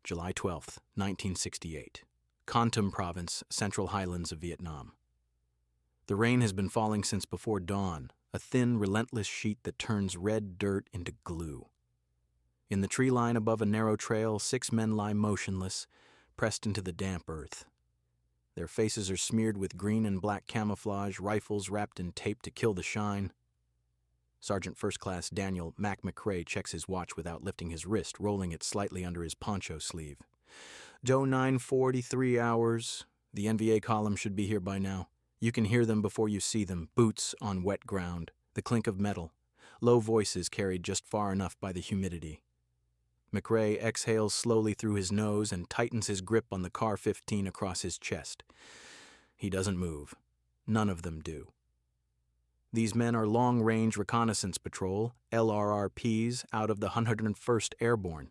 July 12, 1968. Con Tum Province, Central Highlands of Vietnam. The rain has been falling since before dawn, a thin, relentless sheet that turns red dirt into glue. In the tree line above a narrow trail, 6 men lie motionless, pressed into the damp earth. Their faces are smeared with green and black camouflage, rifles wrapped in tape to kill the shine. Sergeant First Class Daniel Mac McRae checks his watch without lifting his wrist, rolling it slightly under his poncho sleeve. Doe 9:43 hours. The NVA column should be here by now. You can hear them before you see them, boots on wet ground, the clink of metal, low voices carried just far enough by the humidity. McRae exhales slowly through his nose and tightens his grip on the Car 15 across his chest. He doesn't move. None of them do. These men are Long Range Reconnaissance Patrol, LRRPs, out of the 101st Airborne.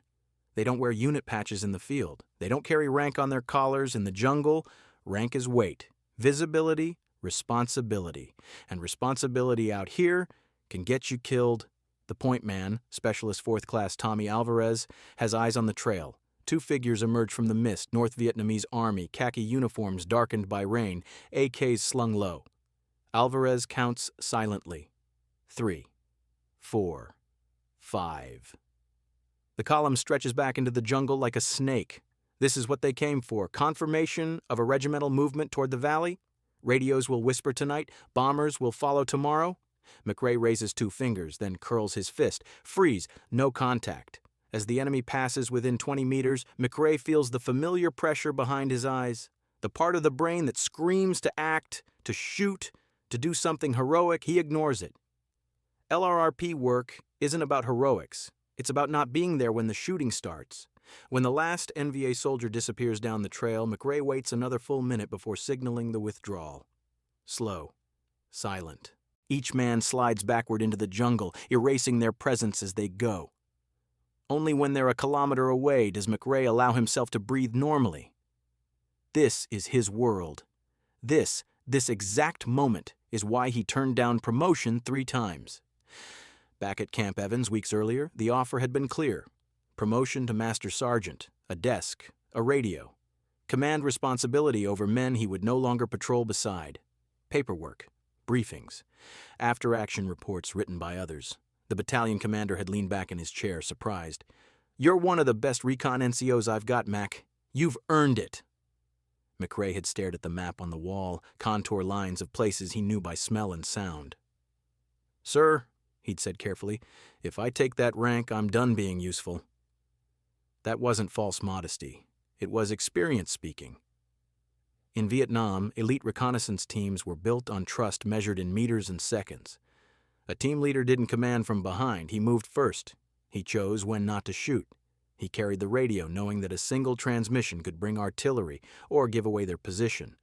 They don't wear unit patches in the field. They don't carry rank on their collars. In the jungle, rank is weight, visibility, responsibility. And responsibility out here can get you killed. The point man, Specialist 4th Class Tommy Alvarez, has eyes on the trail. 2 figures emerge from the mist, North Vietnamese Army, khaki uniforms darkened by rain, AKs slung low. Alvarez counts silently. 3, 4, 5. The column stretches back into the jungle like a snake. This is what they came for. Confirmation of a regimental movement toward the valley? Radios will whisper tonight. Bombers will follow tomorrow. McRae raises 2 fingers, then curls his fist. Freeze. No contact. As the enemy passes within 20 meters, McRae feels the familiar pressure behind his eyes. The part of the brain that screams to act, to shoot, to do something heroic, he ignores it. LRRP work isn't about heroics. It's about not being there when the shooting starts. When the last NVA soldier disappears down the trail, McRae waits another full minute before signaling the withdrawal. Slow. Silent. Each man slides backward into the jungle, erasing their presence as they go. Only when they're a kilometer away does McRae allow himself to breathe normally. This is his world. This exact moment is why he turned down promotion 3 times. Back at Camp Evans weeks earlier, the offer had been clear. Promotion to Master Sergeant, a desk, a radio. Command responsibility over men he would no longer patrol beside. Paperwork, briefings, after-action reports written by others. The battalion commander had leaned back in his chair, surprised. "You're one of the best recon NCOs I've got, Mac. You've earned it." McRae had stared at the map on the wall, contour lines of places he knew by smell and sound. "Sir," he'd said carefully, "if I take that rank, I'm done being useful." That wasn't false modesty. It was experience speaking. In Vietnam, elite reconnaissance teams were built on trust measured in meters and seconds. A team leader didn't command from behind. He moved first. He chose when not to shoot. He carried the radio, knowing that a single transmission could bring artillery or give away their position.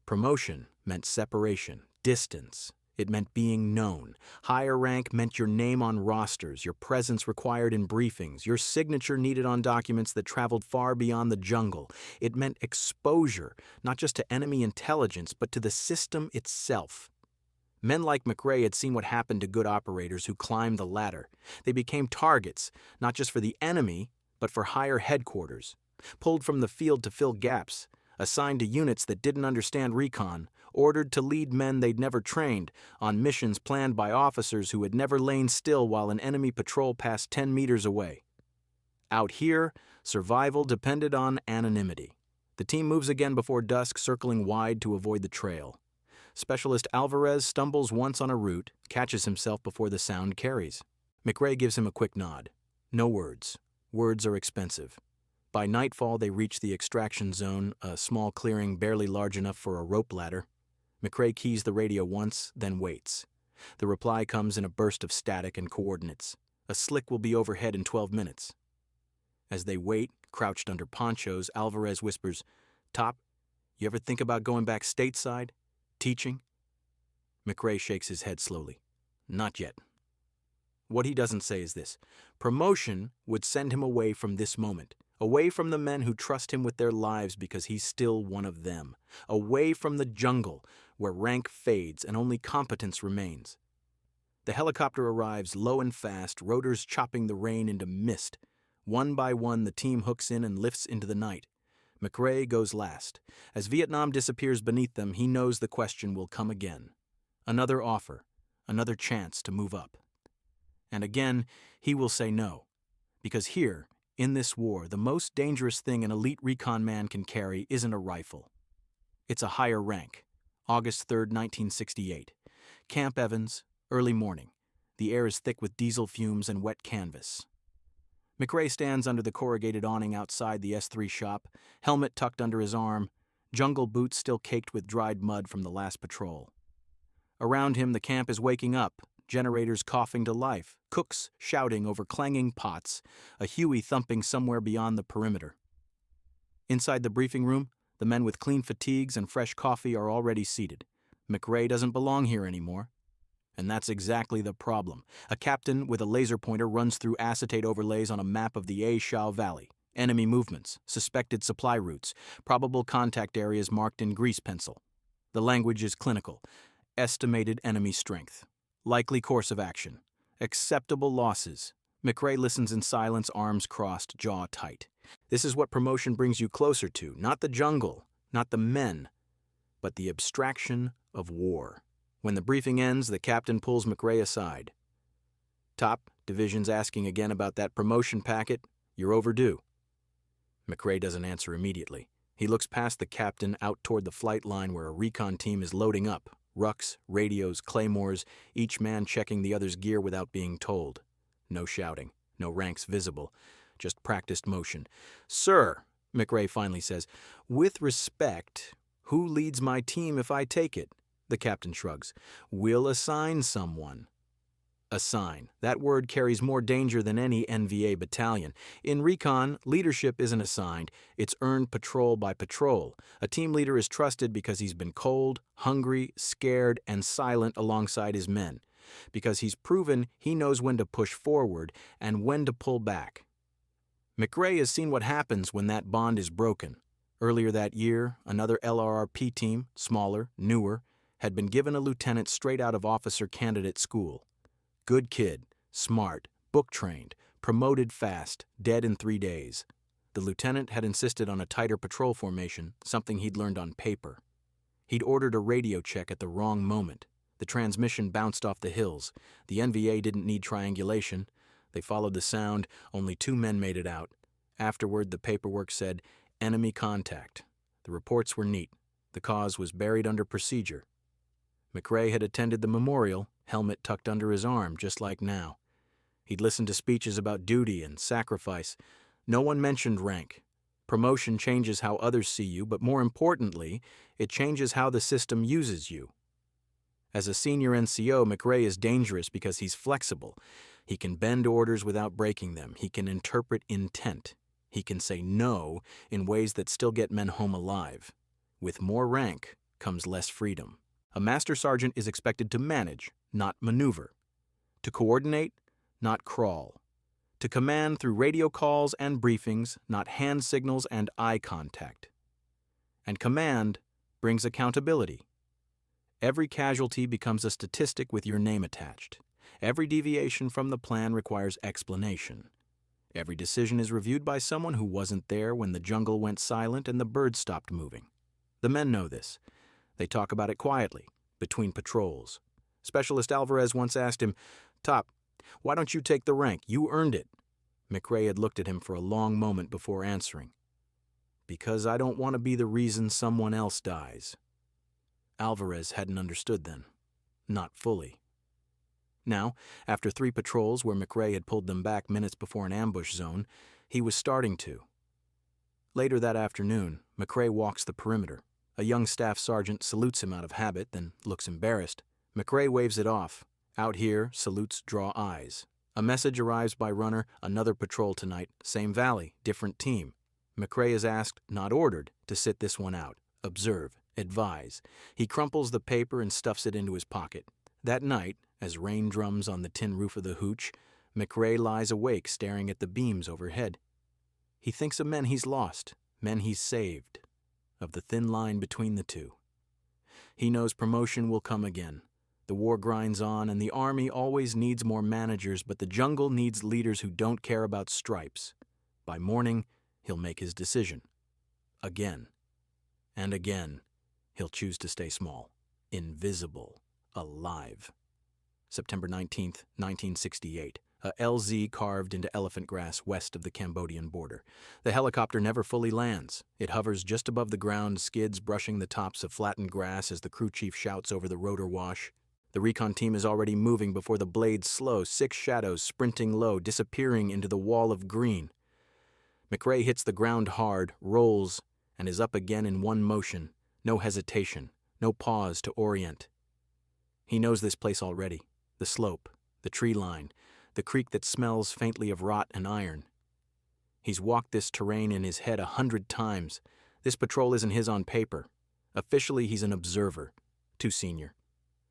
Promotion meant separation, distance. It meant being known. Higher rank meant your name on rosters, your presence required in briefings, your signature needed on documents that traveled far beyond the jungle. It meant exposure, not just to enemy intelligence, but to the system itself. Men like McRae had seen what happened to good operators who climbed the ladder. They became targets, not just for the enemy, but for higher headquarters. Pulled from the field to fill gaps, assigned to units that didn't understand recon, ordered to lead men they'd never trained, on missions planned by officers who had never lain still while an enemy patrol passed 10 meters away. Out here, survival depended on anonymity. The team moves again before dusk, circling wide to avoid the trail. Specialist Alvarez stumbles once on a route, catches himself before the sound carries. McRae gives him a quick nod. No words. Words are expensive. By nightfall, they reach the extraction zone, a small clearing barely large enough for a rope ladder. McRae keys the radio once, then waits. The reply comes in a burst of static and coordinates. A slick will be overhead in 12 minutes. As they wait, crouched under ponchos, Alvarez whispers, "Top, you ever think about going back stateside? Teaching?" McRae shakes his head slowly. "Not yet." What he doesn't say is this. Promotion would send him away from this moment, away from the men who trust him with their lives because he's still one of them, away from the jungle where rank fades and only competence remains. The helicopter arrives low and fast, rotors chopping the rain into mist. One by one, the team hooks in and lifts into the night. McRae goes last. As Vietnam disappears beneath them, he knows the question will come again. Another offer, another chance to move up. And again, he will say no. Because here, in this war, the most dangerous thing an elite recon man can carry isn't a rifle. It's a higher rank. August 3, 1968. Camp Evans, early morning. The air is thick with diesel fumes and wet canvas. McRae stands under the corrugated awning outside the S3 shop, helmet tucked under his arm, jungle boots still caked with dried mud from the last patrol. Around him, the camp is waking up, generators coughing to life, cooks shouting over clanging pots, a Huey thumping somewhere beyond the perimeter. Inside the briefing room, the men with clean fatigues and fresh coffee are already seated. McRae doesn't belong here anymore. And that's exactly the problem. A captain with a laser pointer runs through acetate overlays on a map of the A Shao Valley. Enemy movements, suspected supply routes, probable contact areas marked in grease pencil. The language is clinical. Estimated enemy strength. Likely course of action. Acceptable losses. McRae listens in silence, arms crossed, jaw tight. This is what promotion brings you closer to, not the jungle, not the men, but the abstraction of war. When the briefing ends, the captain pulls McRae aside. Top, division's asking again about that promotion packet. You're overdue. McRae doesn't answer immediately. He looks past the captain out toward the flight line where a recon team is loading up. Rucks, radios, claymores, each man checking the other's gear without being told. No shouting, no ranks visible, just practiced motion. Sir, McRae finally says, with respect, who leads my team if I take it? The captain shrugs. We'll assign someone. Assign. That word carries more danger than any NVA battalion. In recon, leadership isn't assigned. It's earned patrol by patrol. A team leader is trusted because he's been cold, hungry, scared, and silent alongside his men. Because he's proven he knows when to push forward and when to pull back. McRae has seen what happens when that bond is broken. Earlier that year, another LRRP team, smaller, newer, had been given a lieutenant straight out of officer candidate school. Good kid, smart, book-trained, promoted fast, dead in 3 days. The lieutenant had insisted on a tighter patrol formation, something he'd learned on paper. He'd ordered a radio check at the wrong moment. The transmission bounced off the hills. The NVA didn't need triangulation. They followed the sound. Only 2 men made it out. Afterward, the paperwork said, enemy contact. The reports were neat. The cause was buried under procedure. McRae had attended the memorial, helmet tucked under his arm, just like now. He'd listened to speeches about duty and sacrifice. No one mentioned rank. Promotion changes how others see you, but more importantly, it changes how the system uses you. As a senior NCO, McRae is dangerous because he's flexible. He can bend orders without breaking them. He can interpret intent. He can say no in ways that still get men home alive. With more rank comes less freedom. A master sergeant is expected to manage, not maneuver. To coordinate, not crawl. To command through radio calls and briefings, not hand signals and eye contact. And command brings accountability. Every casualty becomes a statistic with your name attached. Every deviation from the plan requires explanation. Every decision is reviewed by someone who wasn't there when the jungle went silent and the birds stopped moving. The men know this. They talk about it quietly, between patrols. Specialist Alvarez once asked him, Top, why don't you take the rank? You earned it. McRae had looked at him for a long moment before answering. Because I don't want to be the reason someone else dies. Alvarez hadn't understood then. Not fully. Now, after 3 patrols where McRae had pulled them back minutes before an ambush zone, he was starting to. Later that afternoon, McRae walks the perimeter. A young staff sergeant salutes him out of habit, then looks embarrassed. McRae waves it off. Out here, salutes draw eyes. A message arrives by runner, another patrol tonight, same valley, different team. McRae is asked, not ordered, to sit this one out, observe, advise. He crumples the paper and stuffs it into his pocket. That night, as rain drums on the tin roof of the hooch, McRae lies awake staring at the beams overhead. He thinks of men he's lost, men he's saved, of the thin line between the two. He knows promotion will come again. The war grinds on, and the army always needs more managers, but the jungle needs leaders who don't care about stripes. By morning, he'll make his decision. Again. And again, he'll choose to stay small, invisible, alive. September 19th, 1968. A LZ carved into elephant grass west of the Cambodian border. The helicopter never fully lands. It hovers just above the ground, skids brushing the tops of flattened grass as the crew chief shouts over the rotor wash. The recon team is already moving before the blades slow, 6 shadows sprinting low, disappearing into the wall of green. McRae hits the ground hard, rolls, and is up again in one motion. No hesitation, no pause to orient. He knows this place already. The slope, the tree line, the creek that smells faintly of rot and iron. He's walked this terrain in his head 100 times. This patrol isn't his on paper. Officially, he's an observer. Too senior.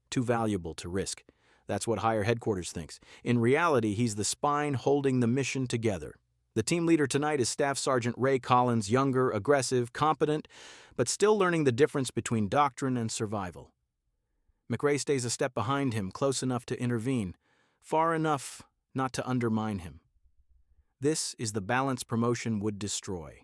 Too valuable to risk. That's what higher headquarters thinks. In reality, he's the spine holding the mission together. The team leader tonight is Staff Sergeant Ray Collins, younger, aggressive, competent, but still learning the difference between doctrine and survival. McRae stays a step behind him, close enough to intervene, far enough not to undermine him. This is the balance promotion would destroy.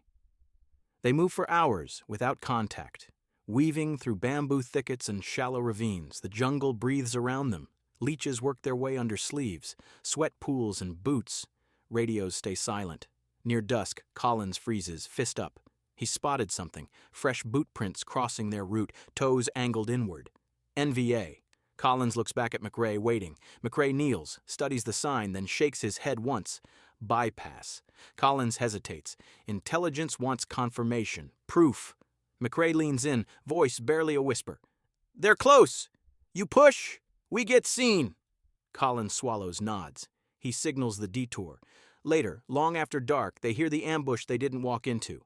They move for hours without contact, weaving through bamboo thickets and shallow ravines. The jungle breathes around them. Leeches work their way under sleeves, sweat pools and boots. Radios stay silent. Near dusk, Collins freezes, fist up. He's spotted something, fresh boot prints crossing their route, toes angled inward. NVA. Collins looks back at McRae, waiting. McRae kneels, studies the sign, then shakes his head once. Bypass. Collins hesitates. Intelligence wants confirmation, proof. McRae leans in, voice barely a whisper. "They're close! You push, we get seen!" Collins swallows, nods. He signals the detour. Later, long after dark, they hear the ambush they didn't walk into.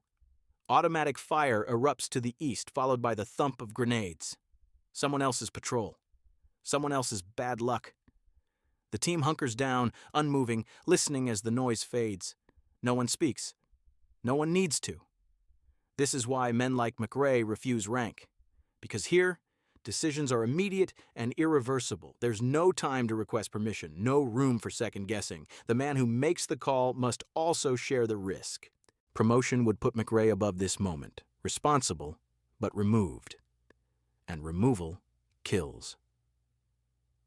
Automatic fire erupts to the east, followed by the thump of grenades. Someone else's patrol. Someone else's bad luck. The team hunkers down, unmoving, listening as the noise fades. No one speaks. No one needs to. This is why men like McRae refuse rank. Because here, decisions are immediate and irreversible. There's no time to request permission, no room for second guessing. The man who makes the call must also share the risk. Promotion would put McRae above this moment. Responsible, but removed. And removal kills.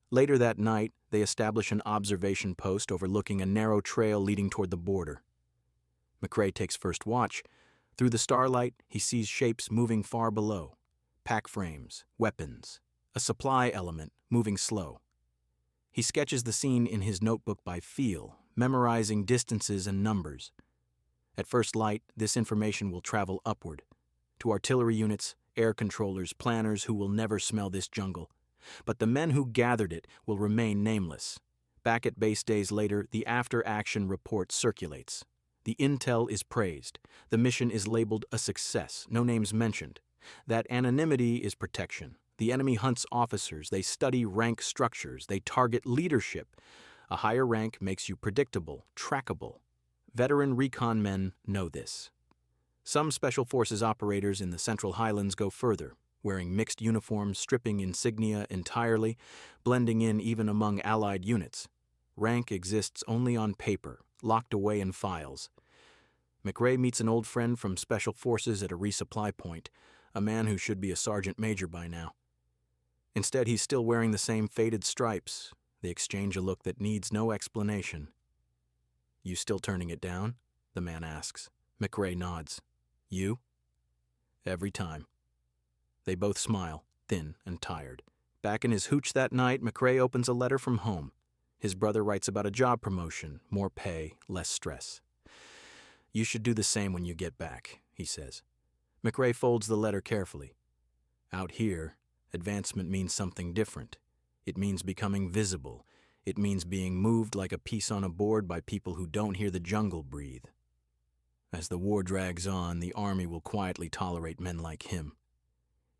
Later that night, they establish an observation post overlooking a narrow trail leading toward the border. McRae takes first watch. Through the starlight, he sees shapes moving far below. Pack frames, weapons, a supply element moving slow. He sketches the scene in his notebook by feel, memorizing distances and numbers. At first light, this information will travel upward, to artillery units, air controllers, planners who will never smell this jungle. But the men who gathered it will remain nameless. Back at base days later, the after-action report circulates. The intel is praised. The mission is labeled a success, no names mentioned. That anonymity is protection. The enemy hunts officers. They study rank structures. They target leadership. A higher rank makes you predictable, trackable. Veteran recon men know this. Some Special Forces operators in the Central Highlands go further, wearing mixed uniforms, stripping insignia entirely, blending in even among Allied units. Rank exists only on paper, locked away in files. McRae meets an old friend from Special Forces at a resupply point, a man who should be a sergeant major by now. Instead, he's still wearing the same faded stripes. They exchange a look that needs no explanation. "You still turning it down?" the man asks. McRae nods. "You?" "Every time." They both smile, thin and tired. Back in his hooch that night, McRae opens a letter from home. His brother writes about a job promotion, more pay, less stress. "You should do the same when you get back," he says. McRae folds the letter carefully. Out here, advancement means something different. It means becoming visible. It means being moved like a piece on a board by people who don't hear the jungle breathe. As the war drags on, the Army will quietly tolerate men like him.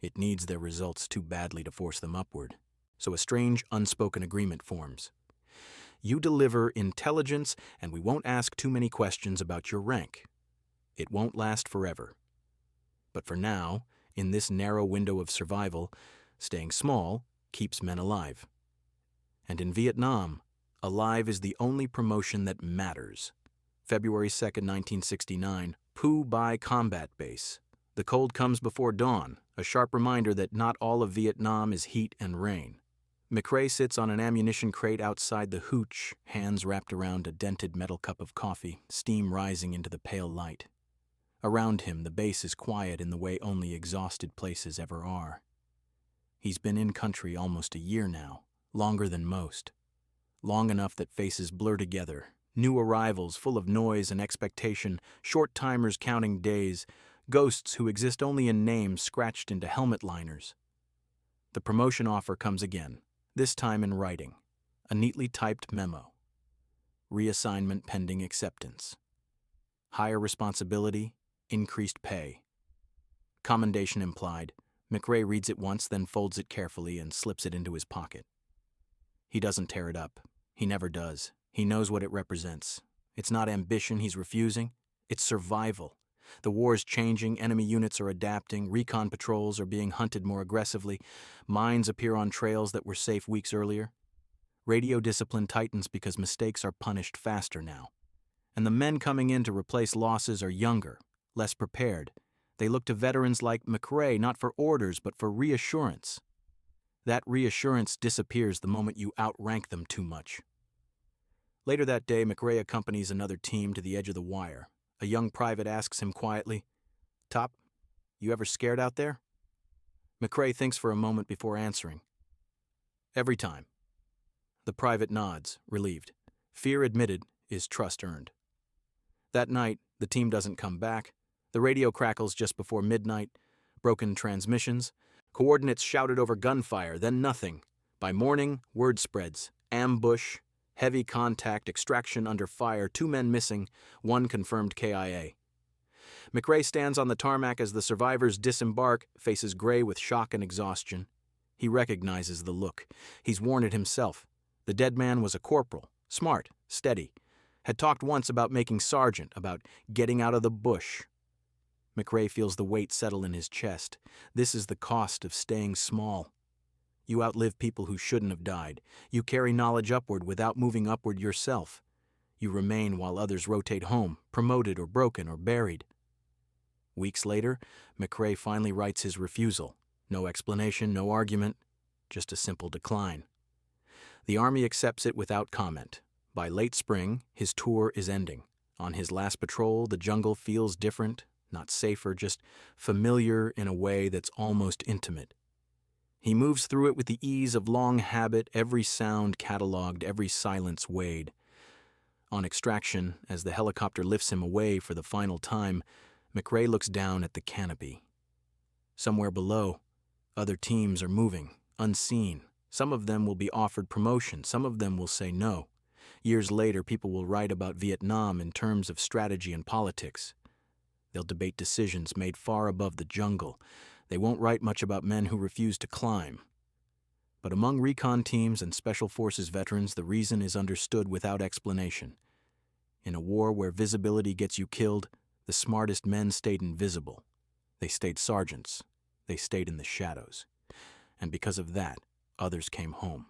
It needs their results too badly to force them upward. So a strange, unspoken agreement forms. You deliver intelligence, and we won't ask too many questions about your rank. It won't last forever. But for now, in this narrow window of survival, staying small keeps men alive. And in Vietnam, alive is the only promotion that matters. February 2nd, 1969, Phu Bai Combat Base. The cold comes before dawn, a sharp reminder that not all of Vietnam is heat and rain. McRae sits on an ammunition crate outside the hooch, hands wrapped around a dented metal cup of coffee, steam rising into the pale light. Around him, the base is quiet in the way only exhausted places ever are. He's been in country almost a year now, longer than most. Long enough that faces blur together, new arrivals full of noise and expectation, short timers counting days, ghosts who exist only in names scratched into helmet liners. The promotion offer comes again, this time in writing, a neatly typed memo. Reassignment pending acceptance. Higher responsibility, increased pay. Commendation implied. McRae reads it once, then folds it carefully and slips it into his pocket. He doesn't tear it up. He never does. He knows what it represents. It's not ambition he's refusing. It's survival. The war's changing, enemy units are adapting, recon patrols are being hunted more aggressively, mines appear on trails that were safe weeks earlier. Radio discipline tightens because mistakes are punished faster now. And the men coming in to replace losses are younger, less prepared. They look to veterans like McRae not for orders but for reassurance. That reassurance disappears the moment you outrank them too much. Later that day, McRae accompanies another team to the edge of the wire. A young private asks him quietly, "Top, you ever scared out there?" McRae thinks for a moment before answering. "Every time." The private nods, relieved. Fear admitted is trust earned. That night, the team doesn't come back. The radio crackles just before midnight. Broken transmissions. Coordinates shouted over gunfire, then nothing. By morning, word spreads. Ambush. Heavy contact, extraction under fire, 2 men missing, 1 confirmed KIA. McRae stands on the tarmac as the survivors disembark, faces gray with shock and exhaustion. He recognizes the look. He's worn it himself. The dead man was a corporal, smart, steady. Had talked once about making sergeant, about getting out of the bush. McRae feels the weight settle in his chest. This is the cost of staying small. You outlive people who shouldn't have died. You carry knowledge upward without moving upward yourself. You remain while others rotate home, promoted or broken or buried. Weeks later, McRae finally writes his refusal. No explanation, no argument, just a simple decline. The Army accepts it without comment. By late spring, his tour is ending. On his last patrol, the jungle feels different, not safer, just familiar in a way that's almost intimate. He moves through it with the ease of long habit, every sound catalogued, every silence weighed. On extraction, as the helicopter lifts him away for the final time, McRae looks down at the canopy. Somewhere below, other teams are moving, unseen. Some of them will be offered promotion, some of them will say no. Years later, people will write about Vietnam in terms of strategy and politics. They'll debate decisions made far above the jungle. They won't write much about men who refuse to climb. But among recon teams and special forces veterans, the reason is understood without explanation. In a war where visibility gets you killed, the smartest men stayed invisible. They stayed sergeants. They stayed in the shadows. And because of that, others came home.